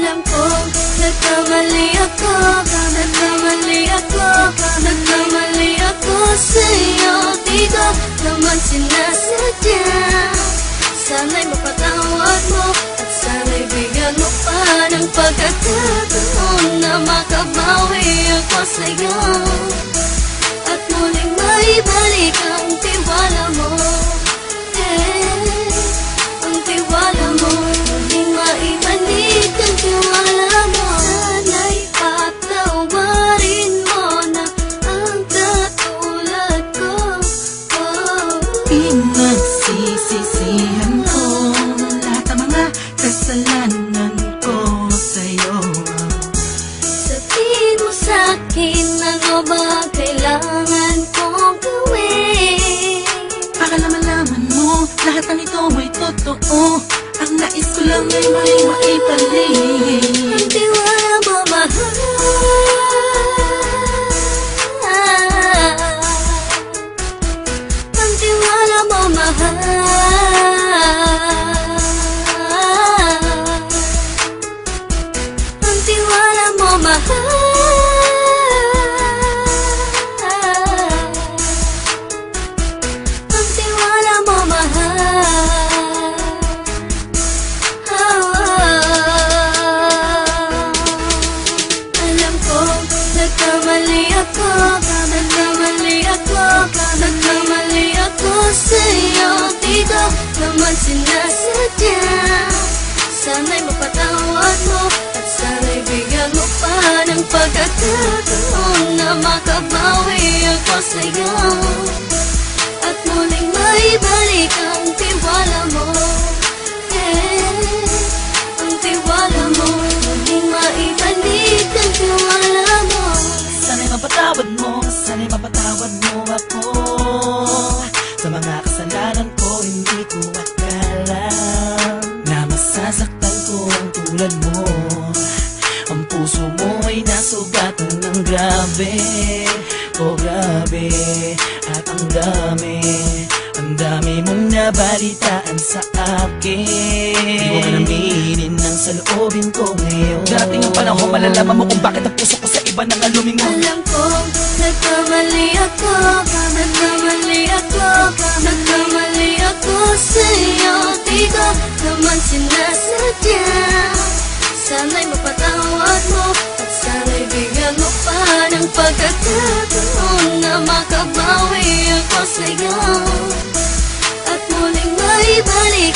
Alam kong nagkamali ako, nagkamali ako, nagkamali ako sa'yo. Di ko naman sinasadya. Sana'y mapatawad mo at sana'y bigyan mo pa ng pagkakataon na makabawi ako sa'yo at muling maibalik ang tiwala mo. Ang tiwala mo, muling maibalik ang tiwala mo. Sana'y patawarin mo na ang katulad ko. Pinagsisisihan ko lahat ng mga kasalanan ko sa'yo. Sabihin mo sa'kin ano ba kailangan kong gawin Para malaman mo lahat ng ito ay totoo. Ang nais ko lang ay maibalik ang tiwala mo, mahal. Ang tiwala mo, mahal. Ang tiwala mo, mahal. Ang tiwala mo, mahal. Alam ko, nagkamali ako, nagkamali ako, nagkamali ako sa'yo. Di ko naman sinasadya. Sana'y mapatawad mo at sana'y bigyan mo pa ng pagkakataon na makabawi ako sa'yo at muling maibalik ang tiwala mo. Ang tiwala mo, muling maibalik ang tiwala mo. Sana'y mapatawad mo, sana'y mapatawad mo ako sa mga kasalanan ko. Hindi ko akala na masasaktan ko ang tulad mo. Ang puso mo ay nasugatan ng grabe, oh grabe. At ang dami mong nabalitaan sa akin. Di ko kanaminin ng saloobin ko ngayon. Darating ang panahon, malalaman mo kung bakit ang puso ko sa iba nang alumingon. Alam kong nagkamali ako, nagkamali ako, nagkamali ako sa'yo. Di ko naman sinasadya. Sana'y mapatawad mo at sana'y bigyan mo pa ng pagkakataon na makabawi ako sa'yo at muling maibalik